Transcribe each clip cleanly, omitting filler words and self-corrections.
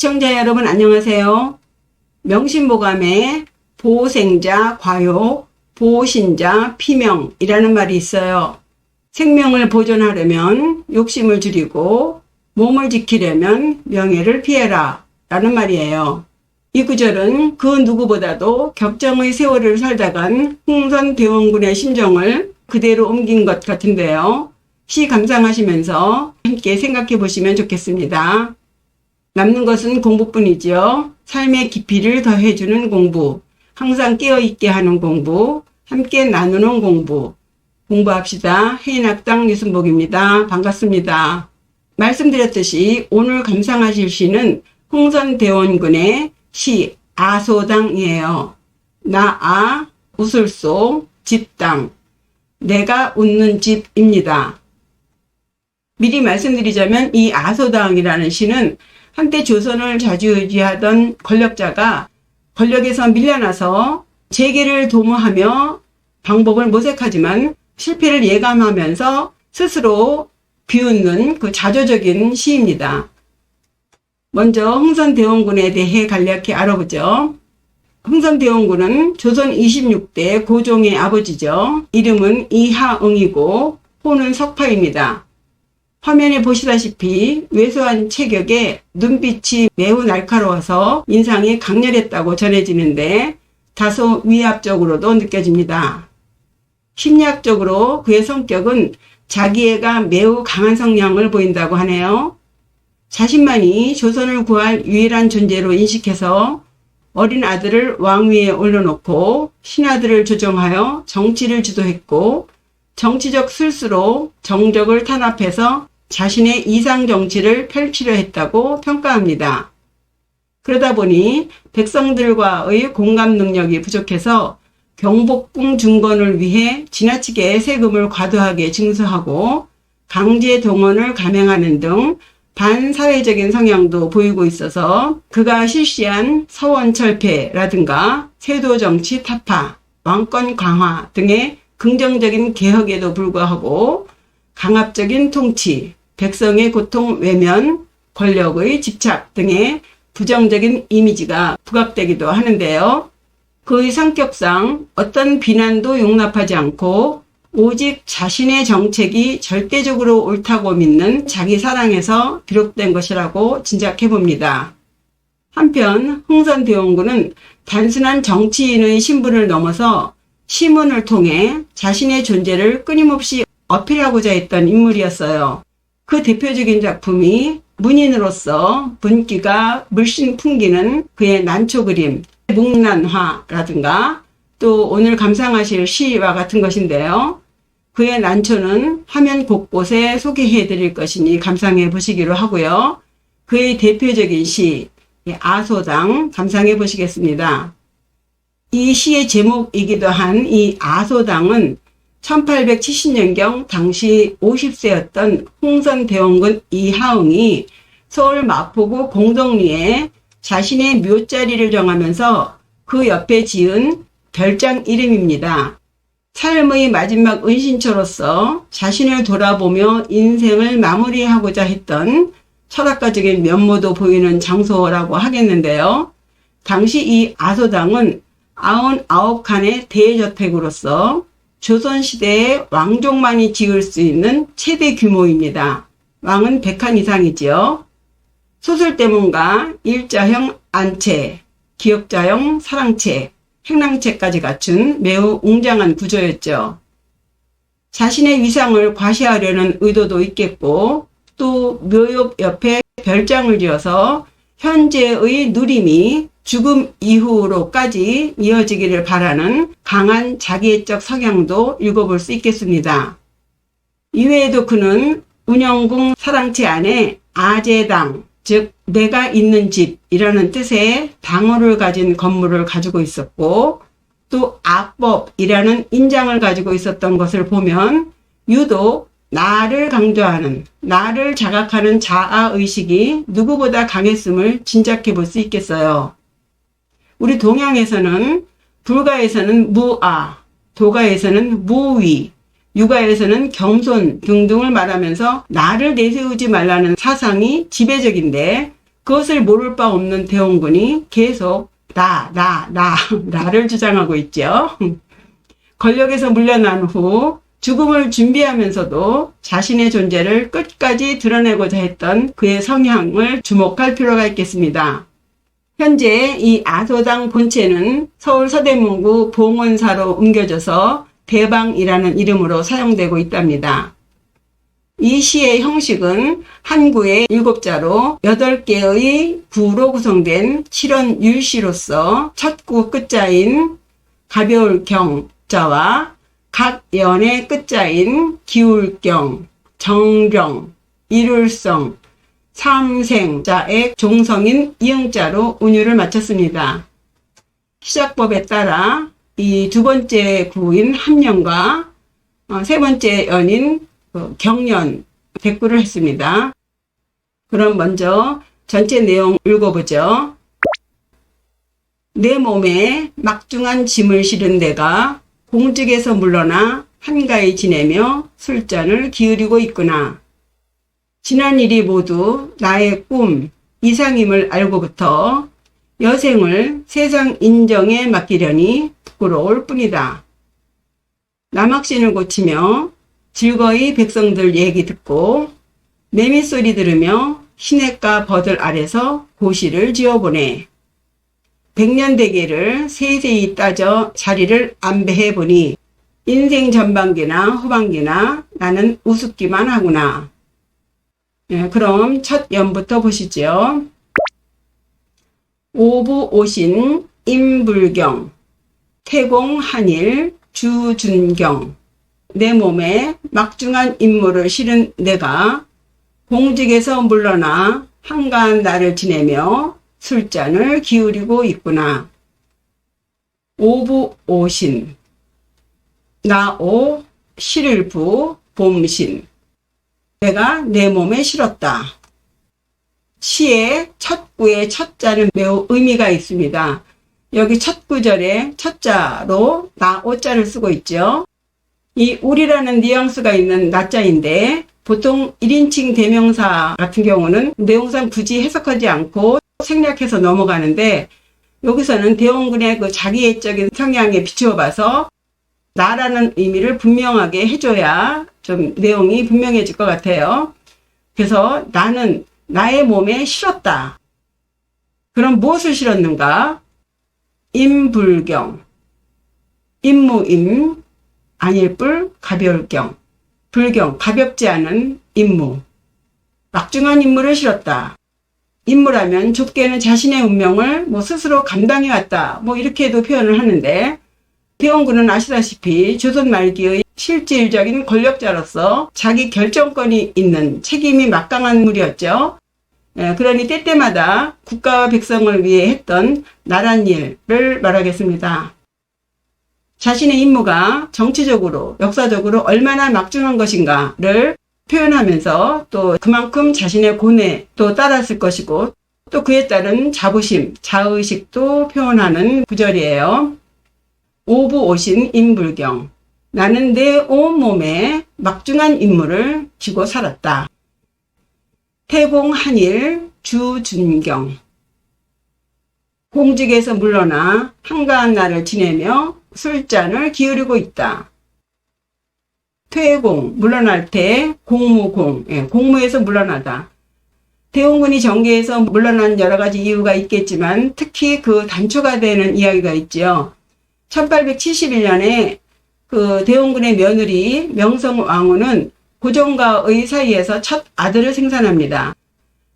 시청자 여러분 안녕하세요. 명심보감에 보생자, 과욕, 보신자, 피명이라는 말이 있어요. 생명을 보존하려면 욕심을 줄이고 몸을 지키려면 명예를 피해라 라는 말이에요. 이 구절은 그 누구보다도 격정의 세월을 살다간 흥선대원군의 심정을 그대로 옮긴 것 같은데요. 시 감상하시면서 함께 생각해 보시면 좋겠습니다. 남는 것은 공부뿐이지요. 삶의 깊이를 더해주는 공부, 항상 깨어있게 하는 공부, 함께 나누는 공부. 공부합시다. 해인학당 유순복입니다. 반갑습니다. 말씀드렸듯이 오늘 감상하실 시는 흥선대원군의 시 아소당이에요. 나아, 웃을소, 집당, 내가 웃는 집입니다. 미리 말씀드리자면 이 아소당이라는 시는 한때 조선을 좌지우지하던 권력자가 권력에서 밀려나서 재계를 도모하며 방법을 모색하지만 실패를 예감하면서 스스로 비웃는 그 자조적인 시입니다. 먼저 흥선대원군에 대해 간략히 알아보죠. 흥선대원군은 조선 26대 고종의 아버지죠. 이름은 이하응이고 호는 석파입니다. 화면에 보시다시피 왜소한 체격에 눈빛이 매우 날카로워서 인상이 강렬했다고 전해지는데 다소 위압적으로도 느껴집니다. 심리학적으로 그의 성격은 자기애가 매우 강한 성향을 보인다고 하네요. 자신만이 조선을 구할 유일한 존재로 인식해서 어린 아들을 왕위에 올려놓고 신하들을 조정하여 정치를 주도했고 정치적 술수로 정적을 탄압해서 자신의 이상 정치를 펼치려 했다고 평가합니다. 그러다 보니 백성들과의 공감 능력이 부족해서 경복궁 중건을 위해 지나치게 세금을 과도하게 징수하고 강제 동원을 감행하는 등 반사회적인 성향도 보이고 있어서 그가 실시한 서원철폐라든가 세도정치 타파, 왕권 강화 등의 긍정적인 개혁에도 불구하고 강압적인 통치, 백성의 고통 외면, 권력의 집착 등의 부정적인 이미지가 부각되기도 하는데요. 그의 성격상 어떤 비난도 용납하지 않고 오직 자신의 정책이 절대적으로 옳다고 믿는 자기 사랑에서 비롯된 것이라고 짐작해 봅니다. 한편 흥선대원군은 단순한 정치인의 신분을 넘어서 시문을 통해 자신의 존재를 끊임없이 어필하고자 했던 인물이었어요. 그 대표적인 작품이 문인으로서 분기가 물씬 풍기는 그의 난초 그림, 묵난화라든가 또 오늘 감상하실 시와 같은 것인데요. 그의 난초는 화면 곳곳에 소개해 드릴 것이니 감상해 보시기로 하고요. 그의 대표적인 시, 아소당 감상해 보시겠습니다. 이 시의 제목이기도 한 이 아소당은 1870년경 당시 50세였던 흥선대원군 이하응이 서울 마포구 공덕리에 자신의 묘자리를 정하면서 그 옆에 지은 별장 이름입니다. 삶의 마지막 은신처로서 자신을 돌아보며 인생을 마무리하고자 했던 철학가적인 면모도 보이는 장소라고 하겠는데요. 당시 이 아소당은 99칸의 대저택으로서 조선시대의 왕족만이 지을 수 있는 최대 규모입니다. 왕은 100칸 이상이지요. 소설대문과 일자형 안채, 기역자형 사랑채, 행랑채까지 갖춘 매우 웅장한 구조였죠. 자신의 위상을 과시하려는 의도도 있겠고 또 묘역 옆에 별장을 지어서 현재의 누림이 죽음 이후로까지 이어지기를 바라는 강한 자기애적 성향도 읽어볼 수 있겠습니다. 이외에도 그는 운영궁 사랑채 안에 아제당, 즉 내가 있는 집이라는 뜻의 당호를 가진 건물을 가지고 있었고 또 악법이라는 인장을 가지고 있었던 것을 보면 유독 나를 강조하는, 나를 자각하는 자아의식이 누구보다 강했음을 짐작해 볼 수 있겠어요. 우리 동양에서는 불가에서는 무아, 도가에서는 무위, 육아에서는 겸손 등등을 말하면서 나를 내세우지 말라는 사상이 지배적인데 그것을 모를 바 없는 대원군이 계속 나를 주장하고 있죠. 권력에서 물러난 후 죽음을 준비하면서도 자신의 존재를 끝까지 드러내고자 했던 그의 성향을 주목할 필요가 있겠습니다. 현재 이 아소당 본체는 서울 서대문구 봉원사로 옮겨져서 대방이라는 이름으로 사용되고 있답니다. 이 시의 형식은 한 구의 7자로 8개의 구로 구성된 칠원 율시로서 첫 구 끝자인 가벼울 경자와 각 연의 끝자인 기울경, 정령, 일울성, 삼생자의 종성인 이응자로 운율을 마쳤습니다. 시작법에 따라 이 두 번째 구인 함령과 세 번째 연인 경연 백구를 했습니다. 그럼 먼저 전체 내용 읽어보죠. 내 몸에 막중한 짐을 실은 내가 공직에서 물러나 한가히 지내며 술잔을 기울이고 있구나. 지난 일이 모두 나의 꿈, 이상임을 알고부터 여생을 세상 인정에 맡기려니 부끄러울 뿐이다. 남학신을 고치며 즐거이 백성들 얘기 듣고 매미소리 들으며 시냇가 버들 아래서 고시를 지어보네. 백년대계를 세세히 따져 자리를 안배해보니 인생 전반기나 후반기나 나는 우습기만 하구나. 그럼 첫 연부터 보시죠. 오부오신 임불경, 태공한일 주준경. 내 몸에 막중한 임무를 실은 내가 공직에서 물러나 한가한 날을 지내며 술잔을 기울이고 있구나. 오부오신, 나오, 실일부, 봄신. 내가 내 몸에 실었다. 시의 첫 구의 첫 자는 매우 의미가 있습니다. 여기 첫 구절에 첫 자로 나오자를 쓰고 있죠. 이 우리라는 뉘앙스가 있는 나자인데 보통 1인칭 대명사 같은 경우는 내용상 굳이 해석하지 않고 생략해서 넘어가는데 여기서는 대원군의 그 자기애적인 성향에 비추어 봐서 나라는 의미를 분명하게 해줘야 좀 내용이 분명해질 것 같아요. 그래서 나는 나의 몸에 실었다. 그럼 무엇을 실었는가? 임불경, 임무임, 안일불, 가벼울경, 불경, 가볍지 않은 임무, 막중한 임무를 실었다. 임무라면 좁게는 자신의 운명을 스스로 감당해왔다. 이렇게도 표현을 하는데 대원군은 아시다시피 조선 말기의 실질적인 권력자로서 자기 결정권이 있는 책임이 막강한 인물이었죠. 그러니 때때마다 국가와 백성을 위해 했던 나란 일을 말하겠습니다. 자신의 임무가 정치적으로, 역사적으로 얼마나 막중한 것인가를 표현하면서 또 그만큼 자신의 고뇌도 따랐을 것이고 또 그에 따른 자부심, 자의식도 표현하는 구절이에요. 오부오신 임불경. 나는 내 온몸에 막중한 임무를 지고 살았다. 태공한일 주준경. 공직에서 물러나 한가한 날을 지내며 술잔을 기울이고 있다. 퇴공, 물러날 때 공무공, 공무에서 물러나다. 대원군이 정계에서 물러난 여러 가지 이유가 있겠지만 특히 그 단초가 되는 이야기가 있죠. 1871년에 그 대원군의 며느리 명성왕후는 고종과의 사이에서 첫 아들을 생산합니다.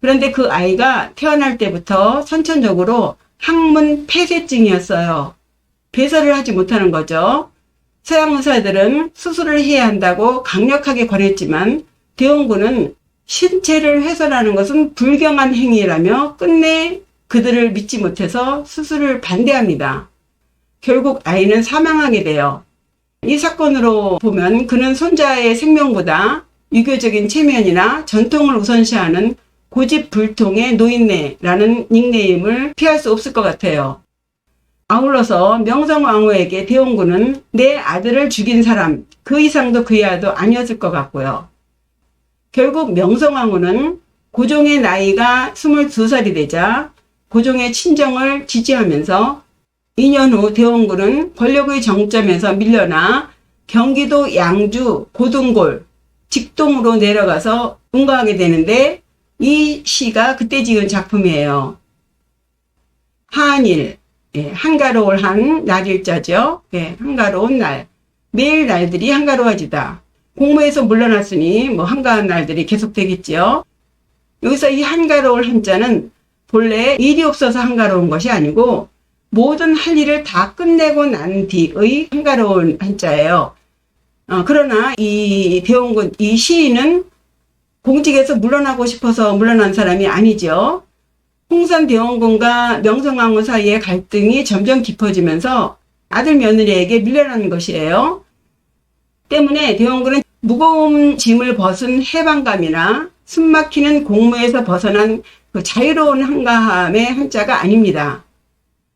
그런데 그 아이가 태어날 때부터 선천적으로 항문 폐쇄증이었어요. 배설을 하지 못하는 거죠. 서양 의사들은 수술을 해야 한다고 강력하게 권했지만 대원군은 신체를 훼손하는 것은 불경한 행위라며 끝내 그들을 믿지 못해서 수술을 반대합니다. 결국 아이는 사망하게 돼요. 이 사건으로 보면 그는 손자의 생명보다 유교적인 체면이나 전통을 우선시하는 고집불통의 노인네라는 닉네임을 피할 수 없을 것 같아요. 아울러서 명성왕후에게 대원군은 내 아들을 죽인 사람 그 이상도 그 이하도 아니었을 것 같고요. 결국 명성왕후는 고종의 나이가 22살이 되자 고종의 친정을 지지하면서 2년 후 대원군은 권력의 정점에서 밀려나 경기도 양주 고등골 직동으로 내려가서 응거하게 되는데 이 시가 그때 지은 작품이에요. 한일, 한가로울 한 날일자죠. 한가로운 날. 매일 날들이 한가로워지다. 공무에서 물러났으니 뭐 한가한 날들이 계속되겠지요. 여기서 이 한가로울 한자는 본래 일이 없어서 한가로운 것이 아니고 모든 할 일을 다 끝내고 난 뒤의 한가로운 한자예요. 그러나 이 대원군, 이 시인은 공직에서 물러나고 싶어서 물러난 사람이 아니죠. 홍선 대원군과 명성황후 사이의 갈등이 점점 깊어지면서 아들 며느리에게 밀려나는 것이에요. 때문에 대원군은 무거운 짐을 벗은 해방감이나 숨막히는 공무에서 벗어난 그 자유로운 한가함의 한자가 아닙니다.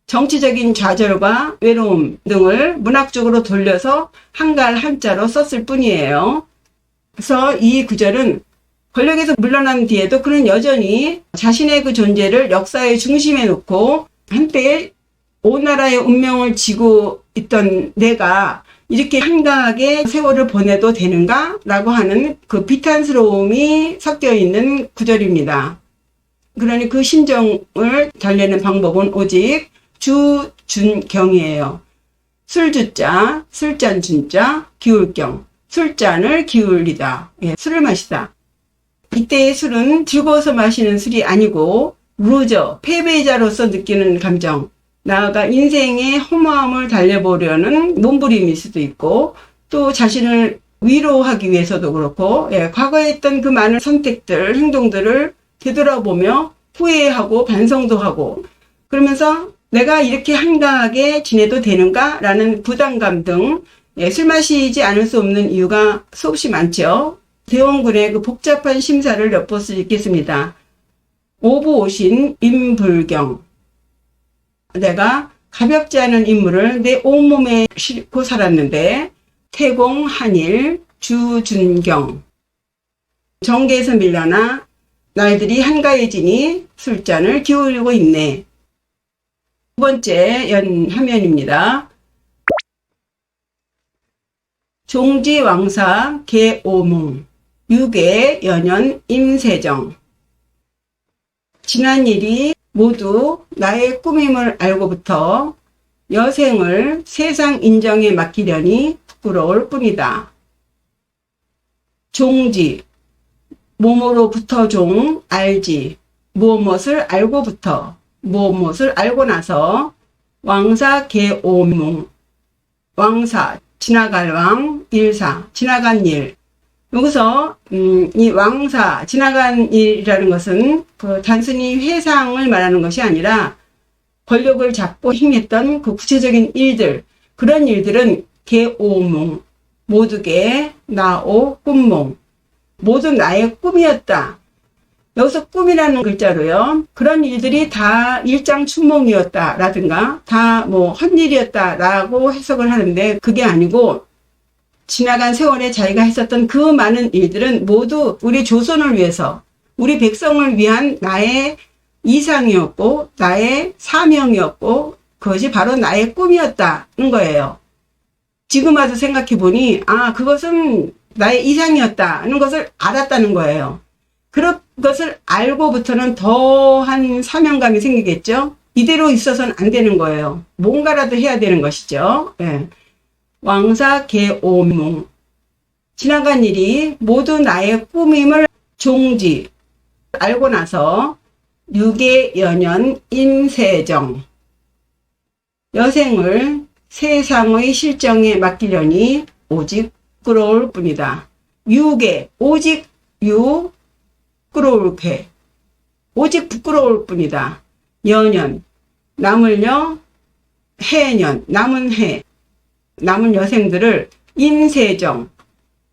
정치적인 좌절과 외로움 등을 문학적으로 돌려서 한가할 한자로 썼을 뿐이에요. 그래서 이 구절은 권력에서 물러난 뒤에도 그는 여전히 자신의 그 존재를 역사의 중심에 놓고 한때 온 나라의 운명을 지고 있던 내가 이렇게 한가하게 세월을 보내도 되는가? 라고 하는 그 비탄스러움이 섞여 있는 구절입니다. 그러니 그 심정을 달래는 방법은 오직 주준경이에요. 술주자, 술잔 준자, 기울경. 술잔을 기울이다. 술을 마시다. 이때의 술은 즐거워서 마시는 술이 아니고 루저, 패배자로서 느끼는 감정, 나아가 인생의 허무함을 달래보려는 몸부림일 수도 있고 또 자신을 위로하기 위해서도 그렇고 과거에 했던 그 많은 선택들, 행동들을 되돌아보며 후회하고 반성도 하고 그러면서 내가 이렇게 한가하게 지내도 되는가? 라는 부담감 등 술 마시지 않을 수 없는 이유가 수없이 많죠. 대원군의 그 복잡한 심사를 엿볼 수 있겠습니다. 오부오신 임불경. 내가 가볍지 않은 임무를 내 온몸에 싣고 살았는데 태공 한일 주준경. 정계에서 밀려나 날들이 한가해지니 술잔을 기울이고 있네. 두 번째 화면입니다. 종지왕사 개오몽 유계 연연 임세정. 지난 일이 모두 나의 꿈임을 알고부터 여생을 세상 인정에 맡기려니 부끄러울 뿐이다. 종지 뭐뭐로부터 종 알지 무엇을 알고부터 무엇을 알고 나서 왕사 개오몽 왕사 지나갈 왕 일사 지나간 일. 여기서 이 왕사 지나간 일이라는 것은 그 단순히 회상을 말하는 것이 아니라 권력을 잡고 행했던 그 구체적인 일들, 그런 일들은 개오몽 모두게 나오 꿈몽 모두 나의 꿈이었다. 여기서 꿈이라는 글자로요. 그런 일들이 다 일장춘몽이었다라든가 다 뭐 헛일이었다라고 해석을 하는데 그게 아니고 지나간 세월에 자기가 했었던 그 많은 일들은 모두 우리 조선을 위해서 우리 백성을 위한 나의 이상이었고 나의 사명이었고 그것이 바로 나의 꿈이었다는 거예요. 지금 와서 생각해 보니 그것은 나의 이상이었다는 것을 알았다는 거예요. 그것을 알고부터는 더한 사명감이 생기겠죠. 이대로 있어서는 안 되는 거예요. 뭔가라도 해야 되는 것이죠. 왕사 개오몽 지나간 일이 모두 나의 꿈임을 종지 알고 나서 유계 연연 임세정 여생을 세상의 실정에 맡기려니 오직 부끄러울 뿐이다. 유계 오직 부끄러울 게 오직 부끄러울 뿐이다. 연연 남을요 해년 남은 해 남은 여생들을 임세정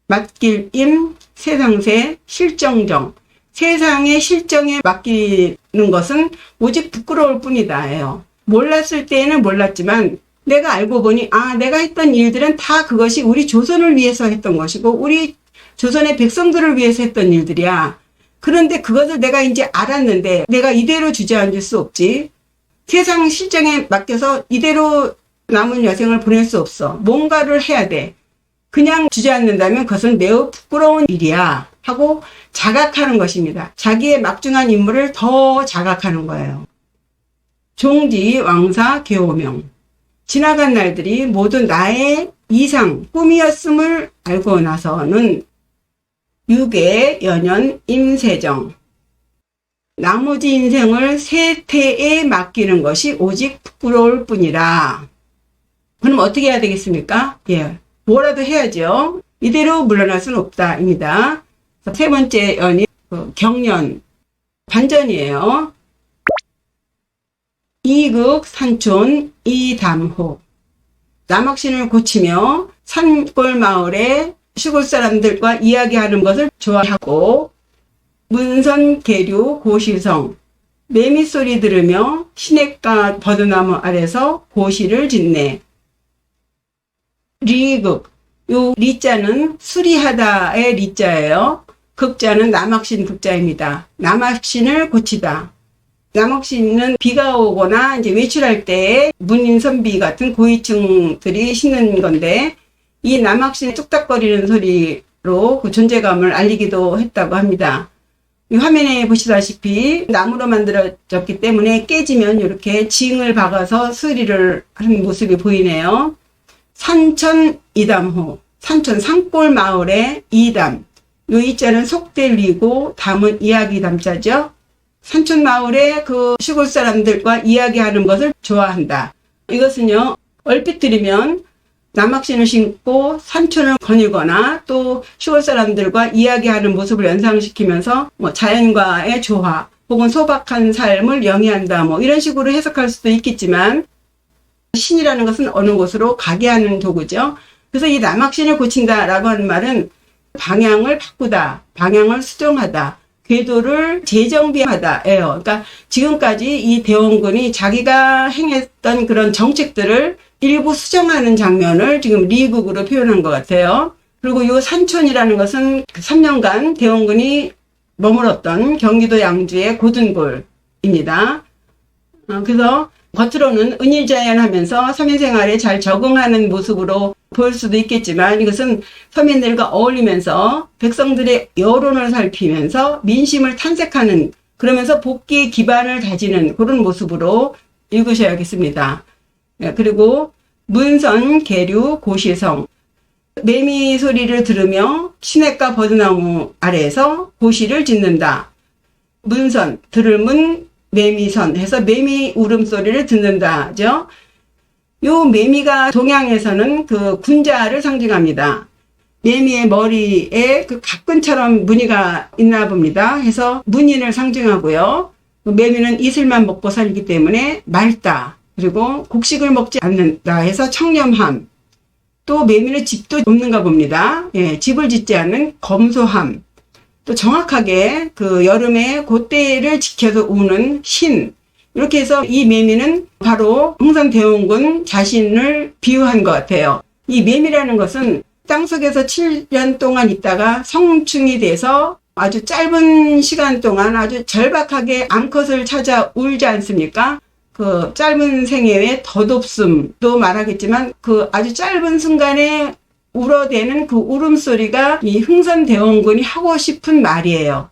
맡길 임 세상세 실정정 세상의 실정에 맡기는 것은 오직 부끄러울 뿐이다예요. 몰랐을 때에는 몰랐지만 내가 알고 보니 내가 했던 일들은 다 그것이 우리 조선을 위해서 했던 것이고 우리 조선의 백성들을 위해서 했던 일들이야. 그런데 그것을 내가 이제 알았는데 내가 이대로 주저앉을 수 없지. 세상 실정에 맡겨서 이대로 남은 여생을 보낼 수 없어. 뭔가를 해야 돼. 그냥 주저앉는다면 그것은 매우 부끄러운 일이야 하고 자각하는 것입니다. 자기의 막중한 임무를 더 자각하는 거예요. 종지 왕사 계오명. 지나간 날들이 모두 나의 이상 꿈이었음을 알고 나서는 육의 연연 임세정. 나머지 인생을 세태에 맡기는 것이 오직 부끄러울 뿐이라. 그럼 어떻게 해야 되겠습니까? 예, 뭐라도 해야죠. 이대로 물러날 수는 없다입니다. 세 번째 연이 경연, 반전이에요. 이극 산촌 이담호. 남학신을 고치며 산골 마을의 시골 사람들과 이야기하는 것을 좋아하고, 문선 계류 고시성. 매미 소리 들으며 시냇가 버드나무 아래서 고시를 짓네. 리극. 요 리자는 수리하다의 리자예요. 극자는 남학신 극자입니다. 남학신을 고치다. 남학신은 비가 오거나 이제 외출할 때 문인선비 같은 고위층들이 신는 건데, 이 남학신의 뚝딱거리는 소리로 그 존재감을 알리기도 했다고 합니다. 이 화면에 보시다시피 나무로 만들어졌기 때문에 깨지면 이렇게 징을 박아서 수리를 하는 모습이 보이네요. 산천 이담호. 산천 산골 마을의 이담. 요 이자는 속될리고 담은 이야기 담자죠. 산촌 마을의 그 시골 사람들과 이야기하는 것을 좋아한다. 이것은요, 얼핏 들으면 남학신을 신고 산촌을 거닐거나 또 시골 사람들과 이야기하는 모습을 연상시키면서 뭐 자연과의 조화 혹은 소박한 삶을 영위한다, 뭐 이런 식으로 해석할 수도 있겠지만, 신이라는 것은 어느 곳으로 가게 하는 도구죠. 그래서 이 남학신을 고친다라고 하는 말은 방향을 바꾸다, 방향을 수정하다, 궤도를 재정비하다예요. 그러니까 지금까지 이 대원군이 자기가 행했던 그런 정책들을 일부 수정하는 장면을 지금 리극으로 표현한 것 같아요. 그리고 이 산촌이라는 것은 3년간 대원군이 머물렀던 경기도 양주의 고둔골입니다. 그래서 겉으로는 은일자연하면서 서민생활에 잘 적응하는 모습으로 보일 수도 있겠지만, 이것은 서민들과 어울리면서 백성들의 여론을 살피면서 민심을 탐색하는, 그러면서 복귀의 기반을 다지는 그런 모습으로 읽으셔야겠습니다. 그리고 문선 계류 고시성. 매미 소리를 들으며 시냇가 버드나무 아래에서 고시를 짓는다. 문선, 들음은 매미선 해서 매미 울음소리를 듣는다죠. 요 매미가 동양에서는 그 군자를 상징합니다. 매미의 머리에 그 각근처럼 무늬가 있나 봅니다. 해서 문인을 상징하고요. 매미는 이슬만 먹고 살기 때문에 맑다. 그리고 곡식을 먹지 않는다 해서 청렴함. 또 매미는 집도 없는가 봅니다. 예, 집을 짓지 않는 검소함. 또 정확하게 그 여름에 그때를 지켜서 우는 신. 이렇게 해서 이 매미는 바로 흥선대원군 자신을 비유한 것 같아요. 이 매미라는 것은 땅속에서 7년 동안 있다가 성충이 돼서 아주 짧은 시간 동안 아주 절박하게 암컷을 찾아 울지 않습니까? 그 짧은 생애의 덧없음도 말하겠지만 그 아주 짧은 순간에 울어대는 그 울음소리가 이 흥선대원군이 하고 싶은 말이에요.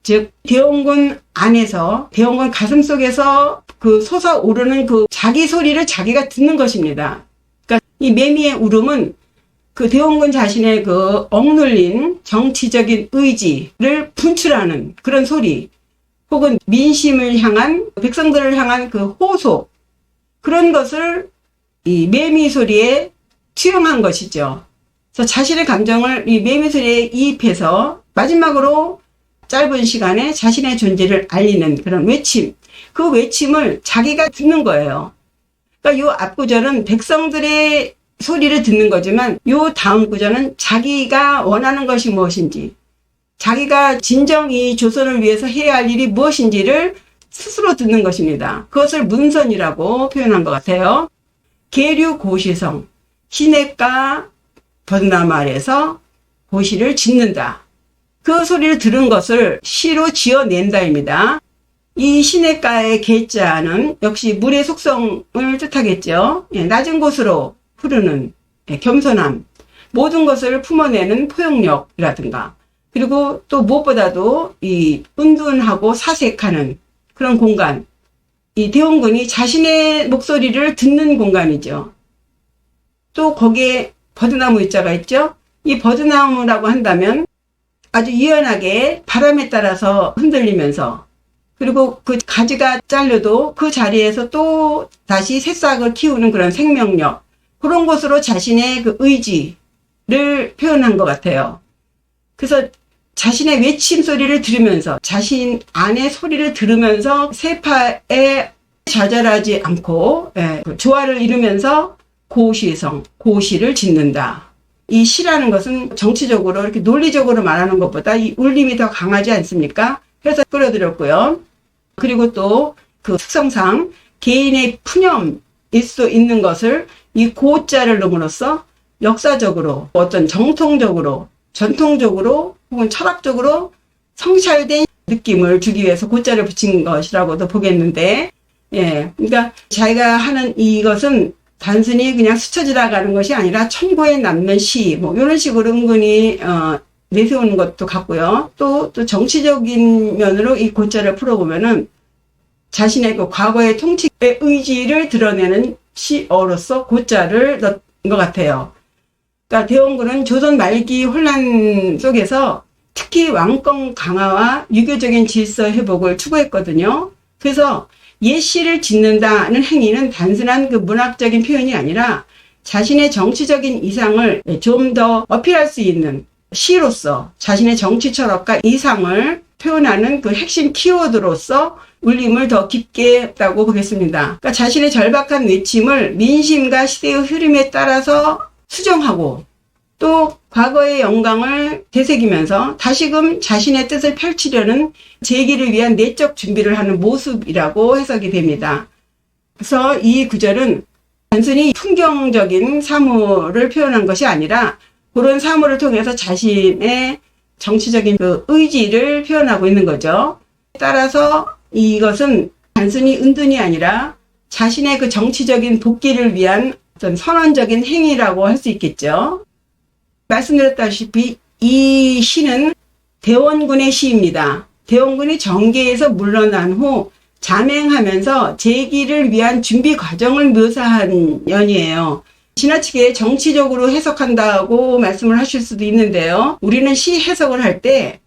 즉 대원군 안에서, 대원군 가슴속에서 그 솟아오르는 그 자기 소리를 자기가 듣는 것입니다. 그러니까 이 매미의 울음은 그 대원군 자신의 그 억눌린 정치적인 의지를 분출하는 그런 소리, 혹은 민심을 향한, 백성들을 향한 그 호소, 그런 것을 이 매미 소리에 투영한 것이죠. 그래서 자신의 감정을 이 매미 소리에 이입해서 마지막으로 짧은 시간에 자신의 존재를 알리는 그런 외침, 그 외침을 자기가 듣는 거예요. 그러니까 요 앞구절은 백성들의 소리를 듣는 거지만 요 다음 구절은 자기가 원하는 것이 무엇인지, 자기가 진정 이 조선을 위해서 해야 할 일이 무엇인지를 스스로 듣는 것입니다. 그것을 문선이라고 표현한 것 같아요. 계류 고시성, 시냇가 버드나무 아래에서 고시를 짓는다. 그 소리를 들은 것을 시로 지어낸다입니다. 이 시냇가의 개자는 역시 물의 속성을 뜻하겠죠. 낮은 곳으로 흐르는 겸손함, 모든 것을 품어내는 포용력이라든가, 그리고 또 무엇보다도 이 은둔하고 사색하는 그런 공간, 이 대원군이 자신의 목소리를 듣는 공간이죠. 또 거기에 버드나무 유자가 있죠. 이 버드나무라고 한다면 아주 유연하게 바람에 따라서 흔들리면서, 그리고 그 가지가 잘려도 그 자리에서 또 다시 새싹을 키우는 그런 생명력, 그런 것으로 자신의 그 의지를 표현한 것 같아요. 그래서 자신의 외침 소리를 들으면서, 자신 안의 소리를 들으면서 세파에 좌절하지 않고 조화를 이루면서 고시성, 고시를 짓는다. 이 시라는 것은 정치적으로 이렇게 논리적으로 말하는 것보다 이 울림이 더 강하지 않습니까? 그래서 끌어들였고요. 그리고 또 그 특성상 개인의 푸념일 수 있는 것을 이 고자를 넣음으로써 역사적으로, 어떤 정통적으로, 전통적으로 혹은 철학적으로 성찰된 느낌을 주기 위해서 고자를 붙인 것이라고도 보겠는데, 그러니까 자기가 하는 이것은 단순히 그냥 스쳐 지나가는 것이 아니라 천고에 남는 시, 뭐 이런 식으로 은근히 내세우는 것도 같고요. 또 정치적인 면으로 이 고자를 풀어보면은 자신의 그 과거의 통치의 의지를 드러내는 시어로서 고자를 넣은 것 같아요. 그러니까 대원군은 조선 말기 혼란 속에서 특히 왕권 강화와 유교적인 질서 회복을 추구했거든요. 그래서 예시를 짓는다는 행위는 단순한 그 문학적인 표현이 아니라 자신의 정치적인 이상을 좀 더 어필할 수 있는 시로서 자신의 정치 철학과 이상을 표현하는 그 핵심 키워드로서 울림을 더 깊게 했다고 보겠습니다. 그러니까 자신의 절박한 외침을 민심과 시대의 흐름에 따라서 수정하고 또 과거의 영광을 되새기면서 다시금 자신의 뜻을 펼치려는 재기를 위한 내적 준비를 하는 모습이라고 해석이 됩니다. 그래서 이 구절은 단순히 풍경적인 사물을 표현한 것이 아니라 그런 사물을 통해서 자신의 정치적인 그 의지를 표현하고 있는 거죠. 따라서 이것은 단순히 은둔이 아니라 자신의 그 정치적인 복귀를 위한 어떤 선언적인 행위라고 할 수 있겠죠. 말씀드렸다시피 이 시는 대원군의 시입니다. 대원군이 정계에서 물러난 후 자맹하면서 재기를 위한 준비 과정을 묘사한 연이에요. 지나치게 정치적으로 해석한다고 말씀을 하실 수도 있는데요. 우리는 시 해석을 할 때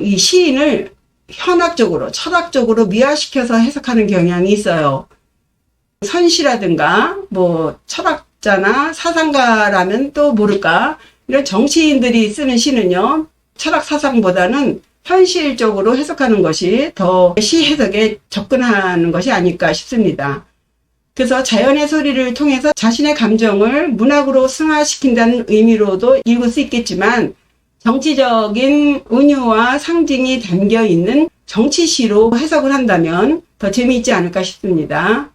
이 시인을 현학적으로, 철학적으로 미화시켜서 해석하는 경향이 있어요. 선시라든가 뭐 철학자나 사상가라면 또 모를까, 이런 정치인들이 쓰는 시는요, 철학 사상보다는 현실적으로 해석하는 것이 더 시 해석에 접근하는 것이 아닐까 싶습니다. 그래서 자연의 소리를 통해서 자신의 감정을 문학으로 승화시킨다는 의미로도 읽을 수 있겠지만, 정치적인 은유와 상징이 담겨있는 정치시로 해석을 한다면 더 재미있지 않을까 싶습니다.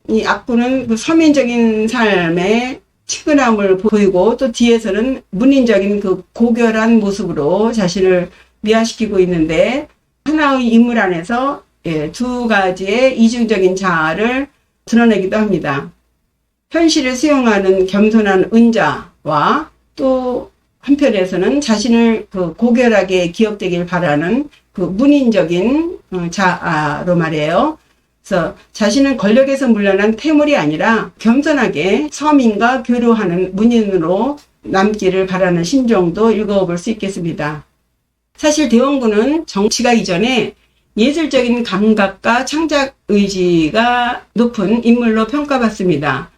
이 악부는 그 서민적인 삶의 친근함을 보이고 또 뒤에서는 문인적인 그 고결한 모습으로 자신을 미화시키고 있는데, 하나의 인물 안에서 두 가지의 이중적인 자아를 드러내기도 합니다. 현실을 수용하는 겸손한 은자와 또 한편에서는 자신을 그 고결하게 기억되길 바라는 그 문인적인 자아로 말이에요. 그래서 자신은 권력에서 물러난 태물이 아니라 겸손하게 서민과 교류하는 문인으로 남기를 바라는 심정도 읽어볼 수 있겠습니다. 사실 대원군은 정치가 이전에 예술적인 감각과 창작 의지가 높은 인물로 평가받습니다.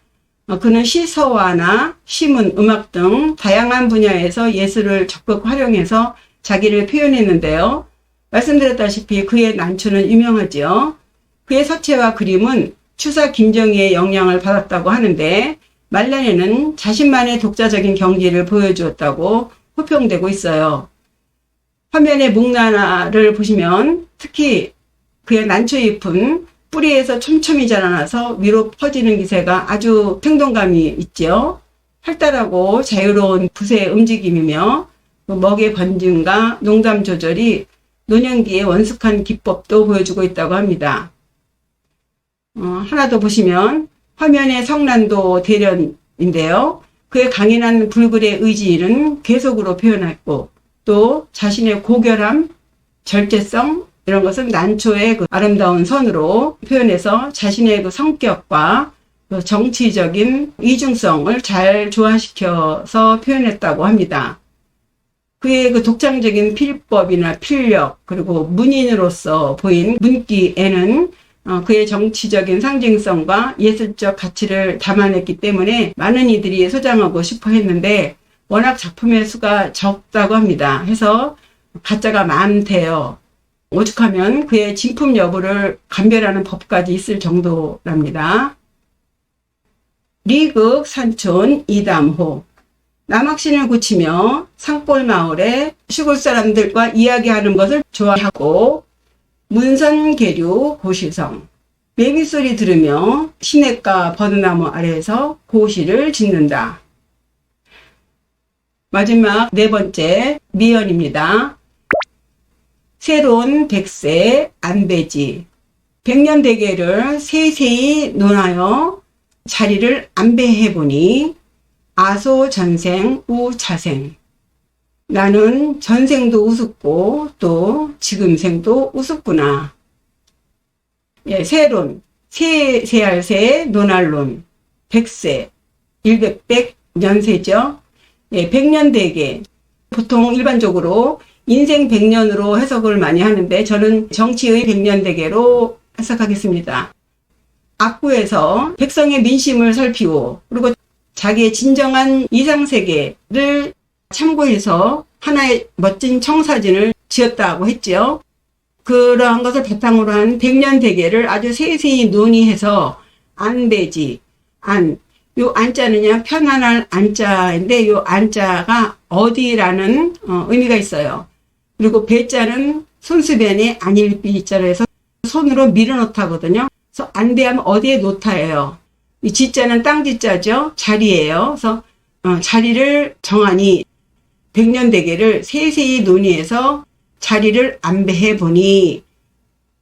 그는 시서화나 시문, 음악 등 다양한 분야에서 예술을 적극 활용해서 자기를 표현했는데요. 말씀드렸다시피 그의 난초는 유명하지요. 그의 서체와 그림은 추사 김정희의 영향을 받았다고 하는데, 말년에는 자신만의 독자적인 경지를 보여주었다고 호평되고 있어요. 화면의 목나라를 보시면 특히 그의 난초잎은 뿌리에서 촘촘히 자라나서 위로 퍼지는 기세가 아주 생동감이 있죠. 활달하고 자유로운 붓의 움직임이며 먹의 번짐과 농담 조절이 노년기의 원숙한 기법도 보여주고 있다고 합니다. 하나 더 보시면 화면의 성난도 대련인데요. 그의 강인한 불굴의 의지는 계속으로 표현했고 또 자신의 고결함, 절제성 이런 것은 난초의 그 아름다운 선으로 표현해서 자신의 그 성격과 그 정치적인 이중성을 잘 조화시켜서 표현했다고 합니다. 그의 그 독창적인 필법이나 필력 그리고 문인으로서 보인 문기에는 그의 정치적인 상징성과 예술적 가치를 담아냈기 때문에 많은 이들이 소장하고 싶어 했는데 워낙 작품의 수가 적다고 합니다. 해서 가짜가 많대요. 오죽하면 그의 진품 여부를 감별하는 법까지 있을 정도랍니다. 리극 산촌 이담호. 남학신을 고치며 산골 마을에 시골 사람들과 이야기하는 것을 좋아하고 문선계류 고시성. 매미소리 들으며 시냇가 버드나무 아래에서 고시를 짓는다. 마지막 네 번째 미연입니다. 새로운 백세 안배지. 백년대계를 세세히 논하여 자리를 안배해보니 아소전생 우차생. 나는 전생도 우습고 또 지금생도 우습구나. 예, 세론, 세세할세 논할론, 백세, 일백백 년세죠. 예, 백년대계. 보통 일반적으로 인생 100년으로 해석을 많이 하는데 저는 정치의 100년대계로 해석하겠습니다. 악구에서 백성의 민심을 살피고 그리고 자기의 진정한 이상세계를 참고해서 하나의 멋진 청사진을 지었다고 했지요. 그러한 것을 바탕으로 한 100년대계를 아주 세세히 논의해서 안배지, 요 안자는요 편안할 안자인데 요 안자가 어디라는 의미가 있어요. 그리고 배자는 손수변에 안일비자로 해서 손으로 밀어놓다거든요. 그래서 안배하면 어디에 놓다예요. 이 지자는 땅지자죠. 자리예요. 그래서 자리를 정하니 백년대계를 세세히 논의해서 자리를 안배해 보니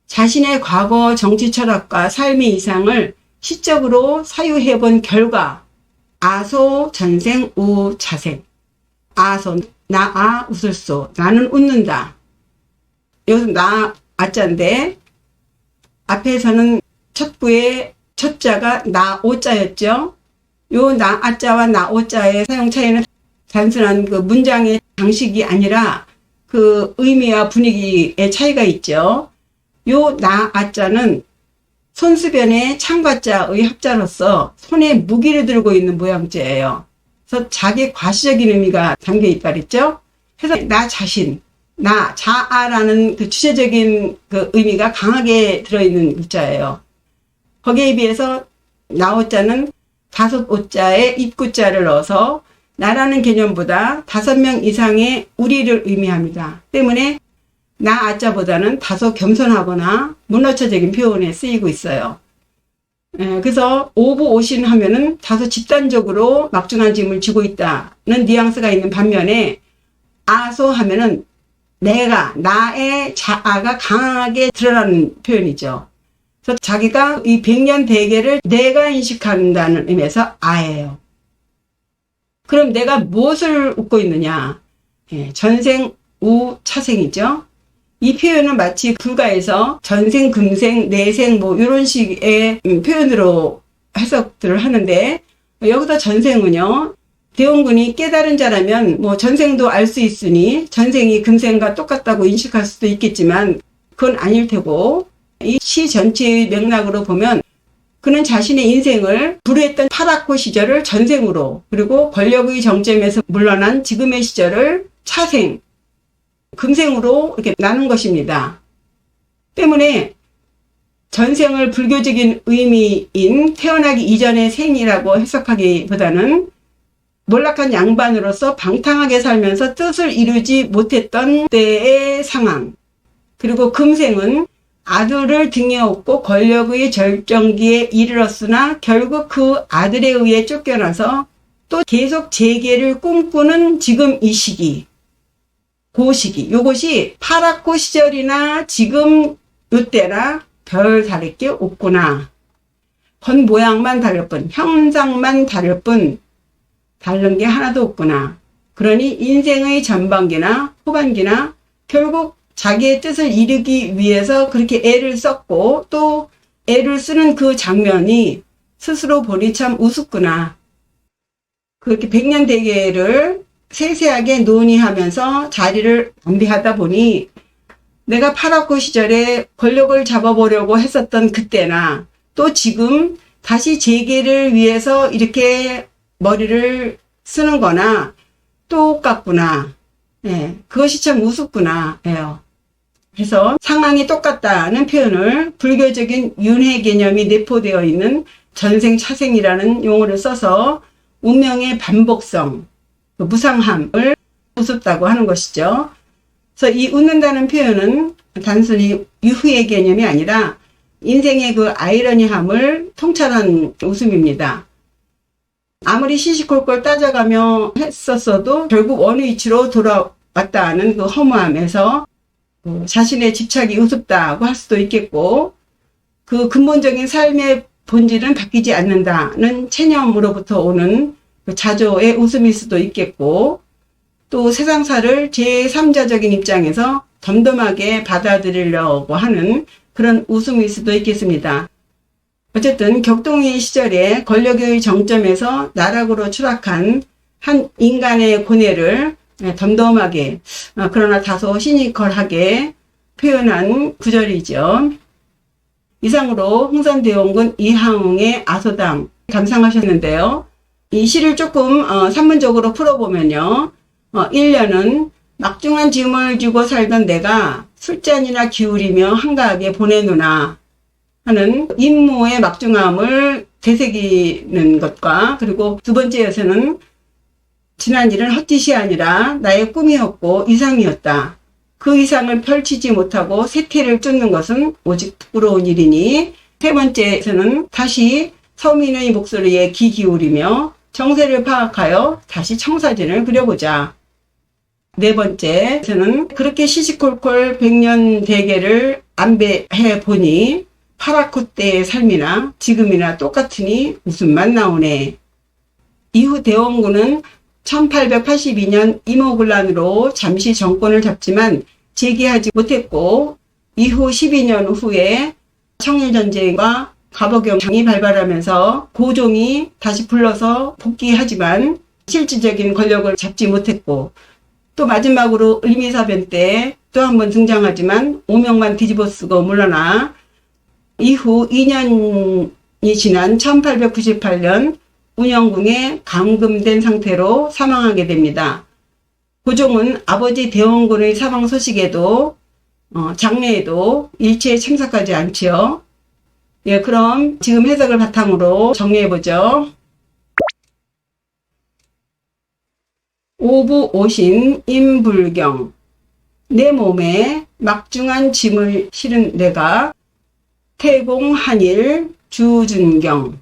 자신의 과거 정치 철학과 삶의 이상을 시적으로 사유해 본 결과 아소 전생 우 차생. 아소 나아 웃을소. 나는 웃는다. 여기서 나 아자인데 앞에서는 첫 부의 첫자가 나 오자였죠. 요 나 아자와 나 오자의 사용 차이는 단순한 그 문장의 방식이 아니라 그 의미와 분위기의 차이가 있죠. 요 나 아자는 손수변의 창과자의 합자로서 손에 무기를 들고 있는 모양자예요. 그래서 자기 과시적인 의미가 담겨 있다 그랬죠. 그래서 나 자신, 나 자아라는 그 주체적인 그 의미가 강하게 들어있는 글자예요. 거기에 비해서 나오자는 다섯 오자에 입구자를 넣어서 나라는 개념보다 5명 이상의 우리를 의미합니다. 때문에 나 아자보다는 다소 겸손하거나 문어처적인 표현에 쓰이고 있어요. 그래서 오부 오신 하면은 다소 집단적으로 막중한 짐을 지고 있다는 뉘앙스가 있는 반면에 아소 하면은 내가, 나의 자아가 강하게 드러나는 표현이죠. 그래서 자기가 이 100년 대계를 내가 인식한다는 의미에서 아예요. 그럼 내가 무엇을 웃고 있느냐? 전생 우 차생이죠. 이 표현은 마치 불가에서 전생, 금생, 내생 뭐 이런 식의 표현으로 해석들을 하는데 여기서 전생은요. 대원군이 깨달은 자라면 뭐 전생도 알 수 있으니 전생이 금생과 똑같다고 인식할 수도 있겠지만 그건 아닐 테고 이 시 전체의 맥락으로 보면 그는 자신의 인생을 불우했던 파랗고 시절을 전생으로 그리고 권력의 정점에서 물러난 지금의 시절을 차생, 금생으로 이렇게 나눈 것입니다. 때문에 전생을 불교적인 의미인 태어나기 이전의 생이라고 해석하기보다는 몰락한 양반으로서 방탕하게 살면서 뜻을 이루지 못했던 때의 상황. 그리고 금생은 아들을 등에 업고 권력의 절정기에 이르렀으나 결국 그 아들에 의해 쫓겨나서 또 계속 재계를 꿈꾸는 지금 이 시기. 그 시기, 요것이 파랗고 시절이나 지금 요때나 별 다를 게 없구나. 겉 모양만 다를 뿐, 형상만 다를 뿐 다른 게 하나도 없구나. 그러니 인생의 전반기나 후반기나 결국 자기의 뜻을 이루기 위해서 그렇게 애를 썼고 또 애를 쓰는 그 장면이 스스로 보니 참 우습구나. 그렇게 백년대계를 세세하게 논의하면서 자리를 안배하다 보니 내가 파랗고 시절에 권력을 잡아보려고 했었던 그때나 또 지금 다시 재계를 위해서 이렇게 머리를 쓰는 거나 똑같구나. 예, 그것이 참 우습구나. 예요. 그래서 상황이 똑같다는 표현을 불교적인 윤회 개념이 내포되어 있는 전생차생이라는 용어를 써서 운명의 반복성, 무상함을 우습다고 하는 것이죠. 그래서 이 웃는다는 표현은 단순히 유후의 개념이 아니라 인생의 그 아이러니함을 통찰한 웃음입니다. 아무리 시시콜콜 따져가며 했었어도 결국 어느 위치로 돌아왔다는 그 허무함에서 자신의 집착이 우습다고 할 수도 있겠고, 그 근본적인 삶의 본질은 바뀌지 않는다는 체념으로부터 오는 그 자조의 웃음일 수도 있겠고, 또 세상사를 제3자적인 입장에서 덤덤하게 받아들이려고 하는 그런 웃음일 수도 있겠습니다. 어쨌든 격동의 시절에 권력의 정점에서 나락으로 추락한 한 인간의 고뇌를 덤덤하게 그러나 다소 시니컬하게 표현한 구절이죠. 이상으로 흥선대원군 이항웅의 아소당 감상하셨는데요. 이 시를 조금 산문적으로 풀어보면요. 1년은 막중한 짐을 지고 살던 내가 술잔이나 기울이며 한가하게 보내누나 하는 임무의 막중함을 되새기는 것과, 그리고 두 번째에서는 지난 일은 헛짓이 아니라 나의 꿈이었고 이상이었다. 그 이상을 펼치지 못하고 세태를 쫓는 것은 오직 부끄러운 일이니, 세 번째에서는 다시 서민의 목소리에 귀 기울이며 정세를 파악하여 다시 청사진을 그려보자. 네 번째에서는 그렇게 시시콜콜 백년 대계를 안배해 보니 파라코 때의 삶이나 지금이나 똑같으니 웃음만 나오네. 이후 대원군은 1882년 이모군란으로 잠시 정권을 잡지만 재기하지 못했고, 이후 12년 후에 청일전쟁과 갑오경이 발발하면서 고종이 다시 불러서 복귀하지만 실질적인 권력을 잡지 못했고, 또 마지막으로 을미사변 때 또 한 번 등장하지만 오명만 뒤집어쓰고 물러나 이후 2년이 지난 1898년 운영궁에 감금된 상태로 사망하게 됩니다. 고종은 아버지 대원군의 사망 소식에도 장례에도 일체에 참석하지 않지요. 예, 그럼 지금 해석을 바탕으로 정리해보죠. 오부오신 임불경. 내 몸에 막중한 짐을 실은 내가 태공한일 주준경.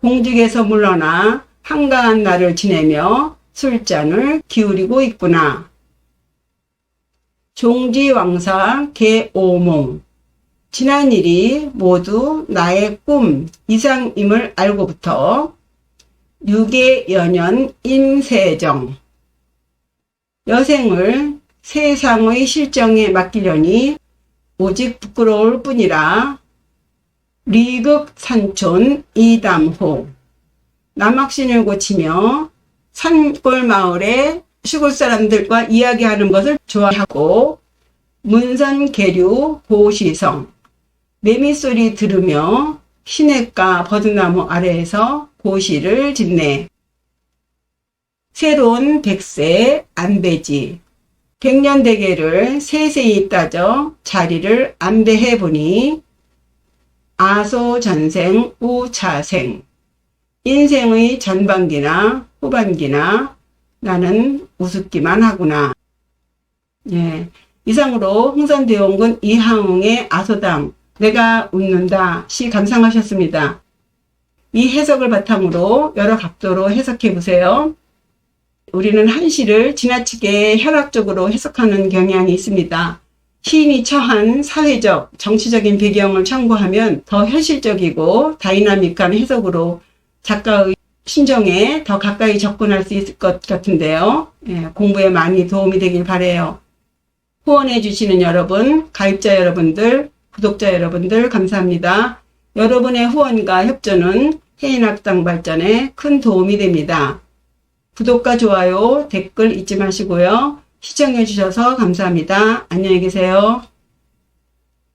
공직에서 물러나 한가한 날을 지내며 술잔을 기울이고 있구나. 종지왕사 개오몽. 지난 일이 모두 나의 꿈 이상임을 알고부터 유계연연 인세정. 여생을 세상의 실정에 맡기려니 오직 부끄러울 뿐이라. 리극산촌 이담호. 남학신을 고치며 산골 마을의 시골 사람들과 이야기하는 것을 좋아하고, 문선계류 고시성. 매미소리 들으며 시냇가 버드나무 아래에서 고시를 짓네. 새로운 백세 안배지. 백년대계를 세세히 따져 자리를 안배해 보니 아소전생 우차생. 인생의 전반기나 후반기나 나는 우습기만 하구나. 예, 이상으로 흥선대원군 이항웅의 아소당 내가 웃는다 시 감상하셨습니다. 이 해석을 바탕으로 여러 각도로 해석해 보세요. 우리는 한시를 지나치게 혈압적으로 해석하는 경향이 있습니다. 시인이 처한 사회적, 정치적인 배경을 참고하면 더 현실적이고 다이나믹한 해석으로 작가의 심정에 더 가까이 접근할 수 있을 것 같은데요. 공부에 많이 도움이 되길 바라요. 후원해 주시는 여러분, 가입자 여러분들, 구독자 여러분들 감사합니다. 여러분의 후원과 협조는 해인학당 발전에 큰 도움이 됩니다. 구독과 좋아요, 댓글 잊지 마시고요. 시청해 주셔서 감사합니다. 안녕히 계세요.